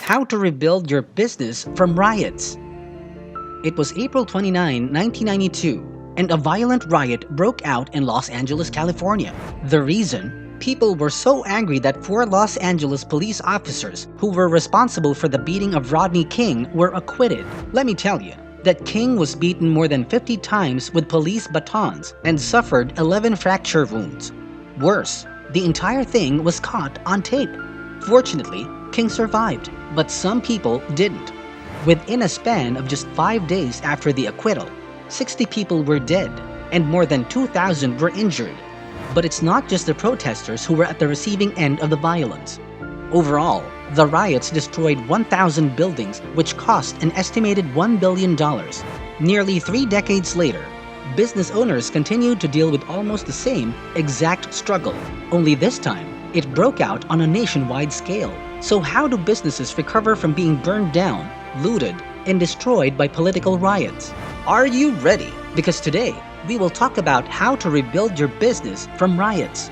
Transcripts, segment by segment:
How to rebuild your business from riots. It was April 29, 1992, and a violent riot broke out in Los Angeles, California. The reason? People were so angry that 4 Los Angeles police officers who were responsible for the beating of Rodney King were acquitted. Let me tell you that King was beaten more than 50 times with police batons and suffered 11 fracture wounds. Worse, the entire thing was caught on tape. Fortunately, King survived, but some people didn't. Within a span of just 5 days after the acquittal, 60 people were dead and more than 2,000 were injured. But it's not just the protesters who were at the receiving end of the violence. Overall, the riots destroyed 1,000 buildings, which cost an estimated $1 billion. Nearly 3 decades later, business owners continued to deal with almost the same exact struggle, only this time, it broke out on a nationwide scale. So how do businesses recover from being burned down, looted, and destroyed by political riots? Are you ready? Because today, we will talk about how to rebuild your business from riots.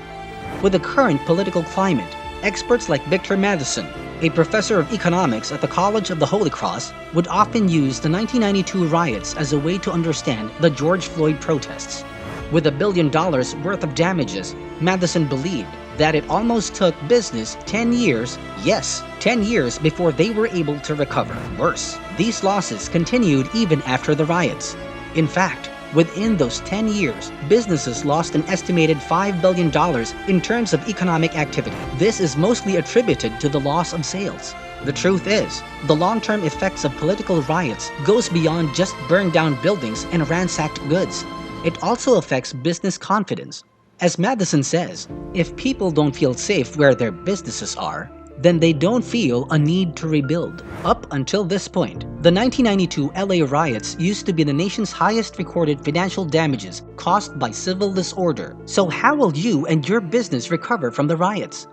With the current political climate, experts like Victor Matheson, a professor of economics at the College of the Holy Cross, would often use the 1992 riots as a way to understand the George Floyd protests. With $1 billion worth of damages, Matheson believed that it almost took business 10 years, yes, 10 years before they were able to recover. Worse, these losses continued even after the riots. In fact, within those 10 years, businesses lost an estimated $5 billion in terms of economic activity. This is mostly attributed to the loss of sales. The truth is, the long-term effects of political riots goes beyond just burned down buildings and ransacked goods. It also affects business confidence. As Matheson says, if people don't feel safe where their businesses are, then they don't feel a need to rebuild. Up until this point, the 1992 LA riots used to be the nation's highest recorded financial damages caused by civil disorder. So how will you and your business recover from the riots?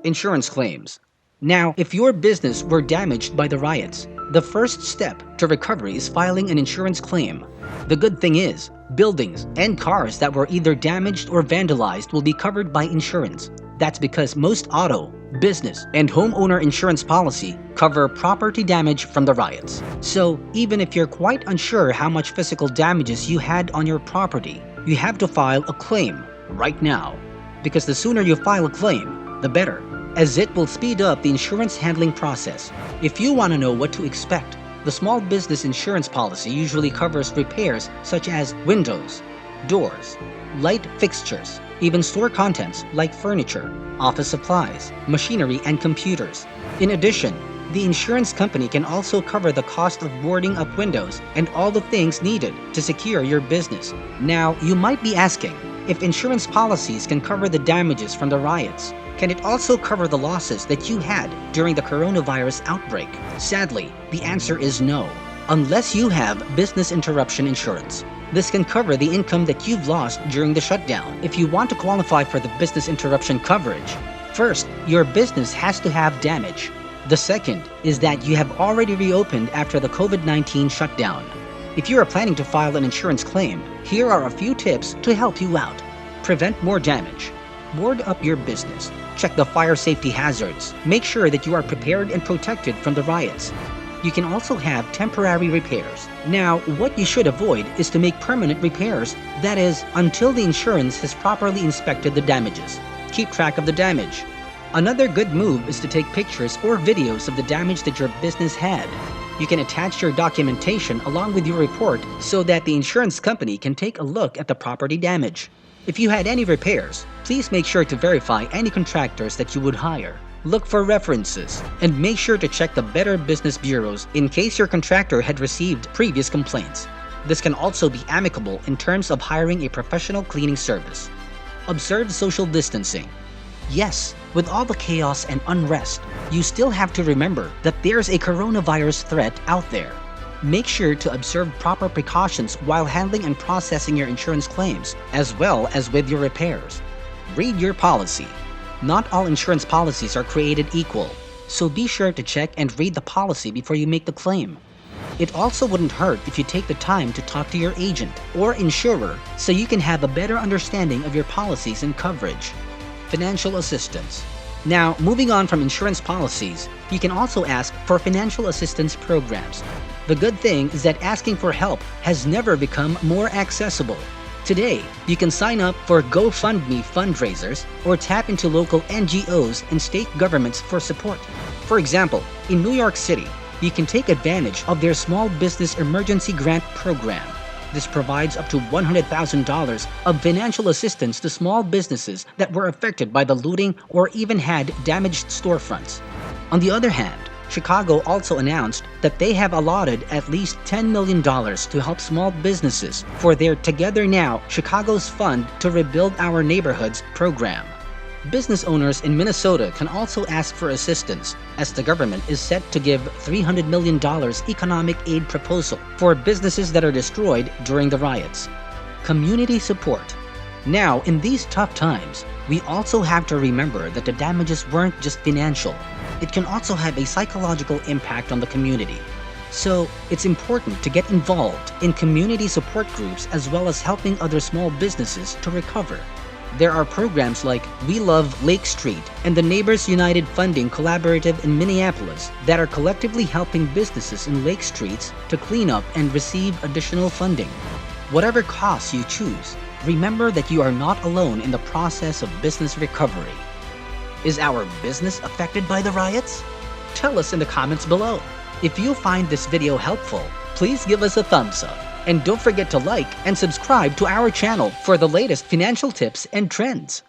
Insurance claims. Now, if your business were damaged by the riots, the first step to recovery is filing an insurance claim. The good thing is, buildings and cars that were either damaged or vandalized will be covered by insurance. That's because most auto, business, and homeowner insurance policy cover property damage from the riots. So, even if you're quite unsure how much physical damages you had on your property, you have to file a claim right now. Because the sooner you file a claim, the better, as it will speed up the insurance handling process. If you want to know what to expect, the small business insurance policy usually covers repairs such as windows, doors, light fixtures, even store contents like furniture, office supplies, machinery, and computers. In addition, the insurance company can also cover the cost of boarding up windows and all the things needed to secure your business. Now, you might be asking, if insurance policies can cover the damages from the riots, can it also cover the losses that you had during the coronavirus outbreak? Sadly, the answer is no, unless you have business interruption insurance. This can cover the income that you've lost during the shutdown. If you want to qualify for the business interruption coverage, first, your business has to have damage. The second is that you have already reopened after the COVID-19 shutdown. If you are planning to file an insurance claim, here are a few tips to help you out. Prevent more damage. Board up your business. Check the fire safety hazards. Make sure that you are prepared and protected from the riots. You can also have temporary repairs. Now, what you should avoid is to make permanent repairs, that is, until the insurance has properly inspected the damages. Keep track of the damage. Another good move is to take pictures or videos of the damage that your business had. You can attach your documentation along with your report so that the insurance company can take a look at the property damage. If you had any repairs, please make sure to verify any contractors that you would hire. Look for references, and make sure to check the Better Business Bureaus in case your contractor had received previous complaints. This can also be amicable in terms of hiring a professional cleaning service. Observe social distancing. Yes, with all the chaos and unrest, you still have to remember that there's a coronavirus threat out there. Make sure to observe proper precautions while handling and processing your insurance claims, as well as with your repairs. Read your policy. Not all insurance policies are created equal, so be sure to check and read the policy before you make the claim. It also wouldn't hurt if you take the time to talk to your agent or insurer so you can have a better understanding of your policies and coverage. Financial assistance. Now, moving on from insurance policies, you can also ask for financial assistance programs. The good thing is that asking for help has never become more accessible. Today, you can sign up for GoFundMe fundraisers or tap into local NGOs and state governments for support. For example, in New York City, you can take advantage of their Small Business Emergency Grant Program. This provides up to $100,000 of financial assistance to small businesses that were affected by the looting or even had damaged storefronts. On the other hand, Chicago also announced that they have allotted at least $10 million to help small businesses for their Together Now Chicago's Fund to Rebuild Our Neighborhoods program. Business owners in Minnesota can also ask for assistance, as the government is set to give $300 million economic aid proposal for businesses that are destroyed during the riots. Community support. Now, in these tough times, we also have to remember that the damages weren't just financial. It can also have a psychological impact on the community. So, it's important to get involved in community support groups as well as helping other small businesses to recover. There are programs like We Love Lake Street and the Neighbors United Funding Collaborative in Minneapolis that are collectively helping businesses in Lake Streets to clean up and receive additional funding. Whatever costs you choose, remember that you are not alone in the process of business recovery. Is our business affected by the riots? Tell us in the comments below. If you find this video helpful, please give us a thumbs up. And don't forget to like and subscribe to our channel for the latest financial tips and trends.